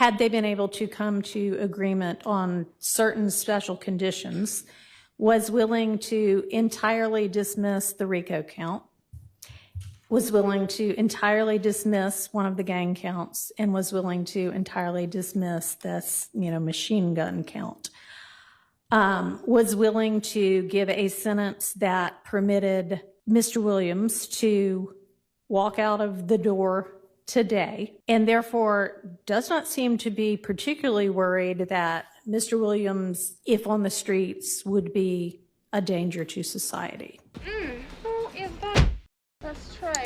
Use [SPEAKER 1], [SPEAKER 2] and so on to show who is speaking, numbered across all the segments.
[SPEAKER 1] had they been able to come to agreement on certain special conditions, was willing to entirely dismiss the RICO count, was willing to entirely dismiss one of the gang counts, and was willing to entirely dismiss this, machine gun count. Was willing to give a sentence that permitted Mr. Williams to walk out of the door today, and therefore does not seem to be particularly worried that Mr. Williams, if on the streets, would be a danger to society.
[SPEAKER 2] Who is that? Let's try.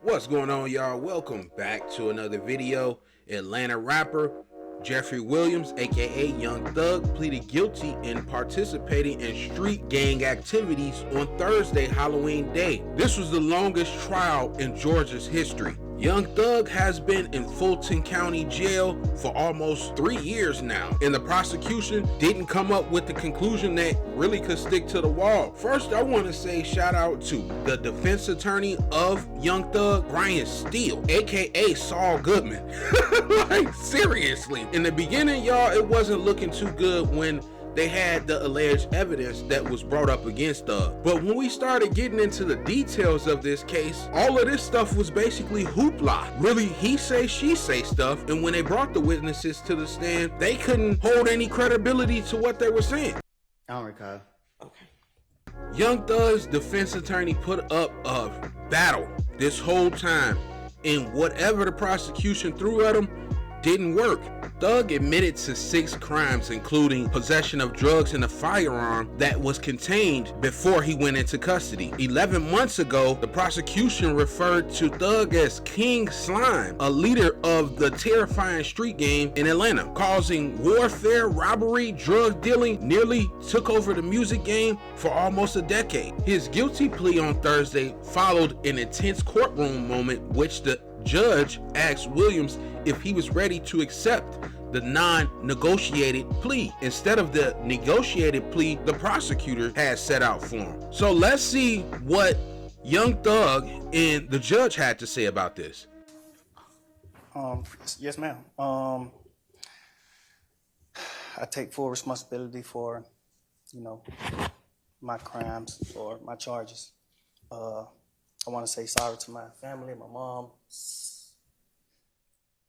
[SPEAKER 3] What's going on, y'all? Welcome back to another video. Atlanta rapper Jeffrey Williams, aka Young Thug, pleaded guilty in participating in street gang activities on Thursday, Halloween Day. This was the longest trial in Georgia's history. Young Thug has been in Fulton County Jail for almost 3 years now, and the prosecution didn't come up with the conclusion that really could stick to the wall. First, I want to say shout out to the defense attorney of Young Thug, Brian Steele, aka Saul Goodman. Like, seriously. In the beginning, y'all, it wasn't looking too good when they had the alleged evidence that was brought up against Thug. But when we started getting into the details of this case, all of this stuff was basically hoopla. Really, he say, she say stuff. And when they brought the witnesses to the stand, they couldn't hold any credibility to what they were saying.
[SPEAKER 4] I don't recall.
[SPEAKER 3] Okay. Young Thug's defense attorney put up a battle this whole time, and whatever the prosecution threw at him didn't work. Thug admitted to 6 crimes, including possession of drugs and a firearm that was contained before he went into custody. 11 months ago, the prosecution referred to Thug as King Slime, a leader of the terrifying street gang in Atlanta, causing warfare, robbery, drug dealing, nearly took over the music game for almost a decade. His guilty plea on Thursday followed an intense courtroom moment, which the judge asked Williams if he was ready to accept the non-negotiated plea instead of the negotiated plea the prosecutor had set out for him. So let's see what Young Thug and the judge had to say about this.
[SPEAKER 4] Yes, ma'am. I take full responsibility for, my crimes or my charges. I want to say sorry to my family, my mom.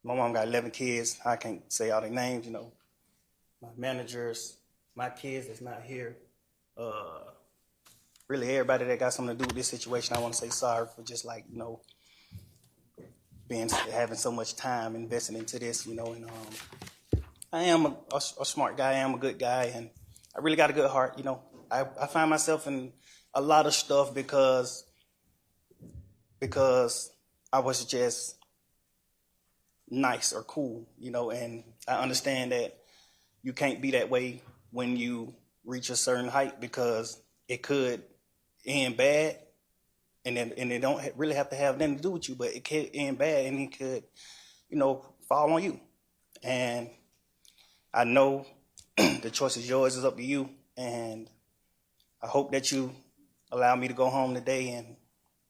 [SPEAKER 4] My mom got 11 kids. I can't say all their names, my managers, my kids that's not here. Really everybody that got something to do with this situation, I want to say sorry for just having so much time invested into this, and I am a smart guy, I am a good guy, and I really got a good heart, I find myself in a lot of stuff because I was just nice or cool, and I understand that you can't be that way when you reach a certain height because it could end bad, and it don't really have to have nothing to do with you, but it could end bad and it could, fall on you. And I know the choice is yours, it's up to you, and I hope that you allow me to go home today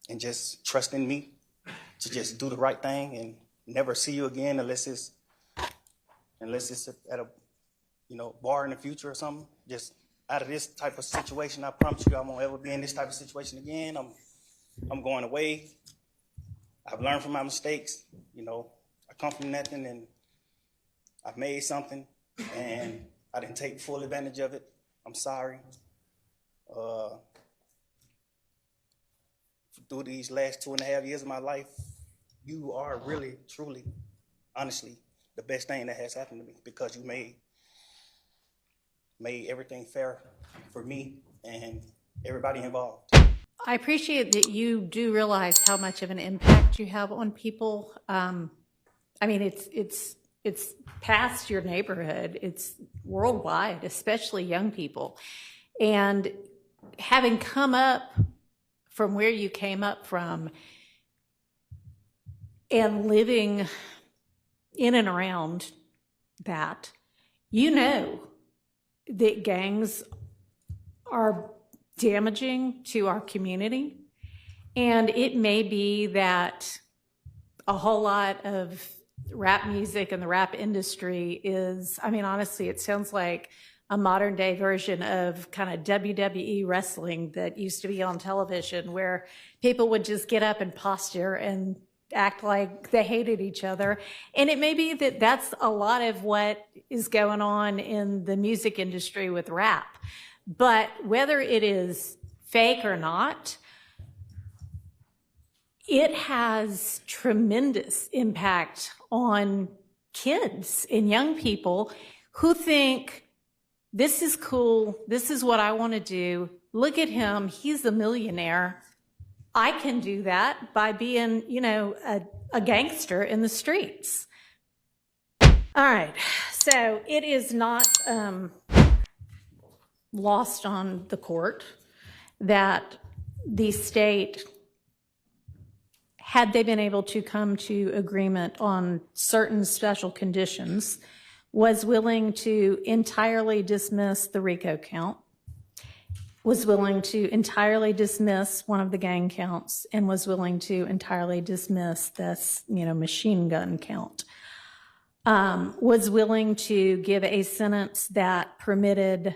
[SPEAKER 4] and just trust in me to just do the right thing and never see you again unless it's at a bar in the future or something. Just out of this type of situation, I promise you I won't ever be in this type of situation again. I'm going away. I've learned from my mistakes. I come from nothing and I've made something and I didn't take full advantage of it. I'm sorry. Through these last 2.5 years of my life, you are really, truly, honestly, the best thing that has happened to me because you made everything fair for me and everybody involved.
[SPEAKER 1] I appreciate that you do realize how much of an impact you have on people. It's past your neighborhood. It's worldwide, especially young people. And having come up from where you came up from and living in and around that, that gangs are damaging to our community And it may be that a whole lot of rap music and the rap industry is, I mean, honestly, it sounds like a modern day version of kind of WWE wrestling that used to be on television, where people would just get up and posture and act like they hated each other. And it may be that that's a lot of what is going on in the music industry with rap. But whether it is fake or not, it has tremendous impact on kids and young people who think, this is cool, this is what I want to do. Look at him, he's a millionaire. I can do that by being, you know, a gangster in the streets. All right, so it is not lost on the court that the state, had they been able to come to agreement on certain special conditions, was willing to entirely dismiss the RICO count, was willing to entirely dismiss one of the gang counts, and was willing to entirely dismiss this, you know, machine gun count. Was willing to give a sentence that permitted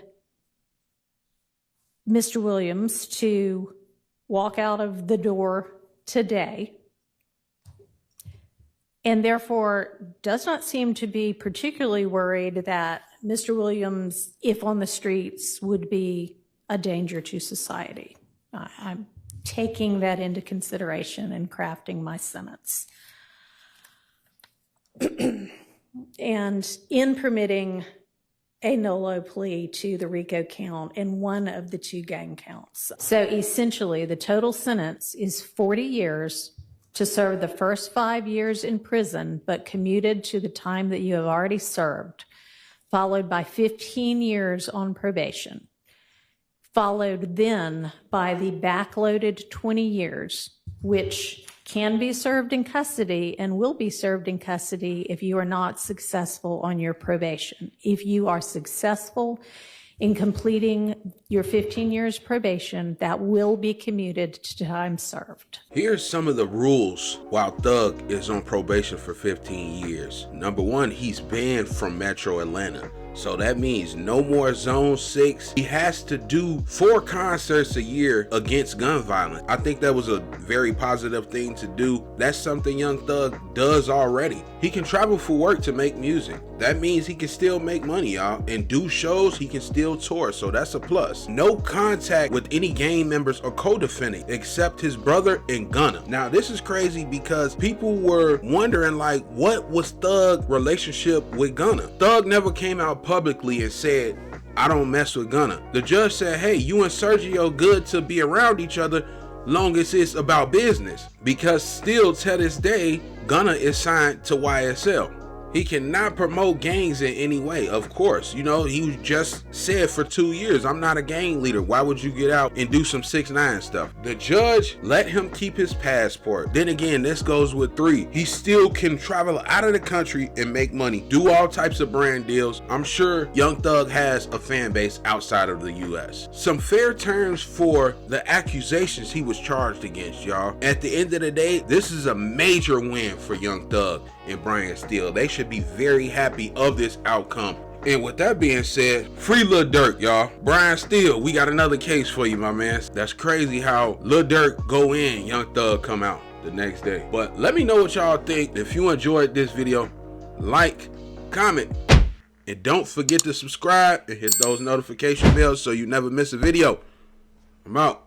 [SPEAKER 1] Mr. Williams to walk out of the door today, and therefore does not seem to be particularly worried that Mr. Williams, if on the streets, would be a danger to society. I'm taking that into consideration and crafting my sentence. And in permitting a nolo plea to the RICO count and one of the two gang counts. So essentially, the total sentence is 40 years to serve the first 5 years in prison, but commuted to the time that you have already served, followed by 15 years on probation, followed then by the backloaded 20 years, which can be served in custody and will be served in custody if you are not successful on your probation. If you are successful in completing your 15 years probation, that will be commuted to time served.
[SPEAKER 3] Here's some of the rules while Thug is on probation for 15 years. Number one, he's banned from Metro Atlanta. So that means no more Zone 6. He has to do 4 concerts a year against gun violence. I think that was a very positive thing to do. That's something Young Thug does already. He can travel for work to make music. That means he can still make money, y'all, and do shows. He can still tour, so that's a plus. No contact with any gang members or co-defendant except his brother and Gunna. Now this is crazy because people were wondering, like, what was Thug's relationship with Gunna? Thug never came out publicly and said, I don't mess with Gunna. The judge said, hey, you and Sergio good to be around each other long as it's about business, because still to this day Gunna is signed to YSL. He cannot promote gangs in any way, of course. You know, he just said for 2 years, I'm not a gang leader. Why would you get out and do some 6ix9ine stuff? The judge let him keep his passport. Then again, this goes with 3. He still can travel out of the country and make money, do all types of brand deals. I'm sure Young Thug has a fan base outside of the US. Some fair terms for the accusations he was charged against, y'all. At the end of the day, this is a major win for Young Thug and Brian Steele. They should be very happy of this outcome. And with that being said, free Lil Durk, y'all. Brian Steele, we got another case for you, my man. That's crazy how Lil Durk go in, Young Thug come out the next day. But let me know what y'all think. If you enjoyed this video, like, comment, and don't forget to subscribe and hit those notification bells so you never miss a video. I'm out.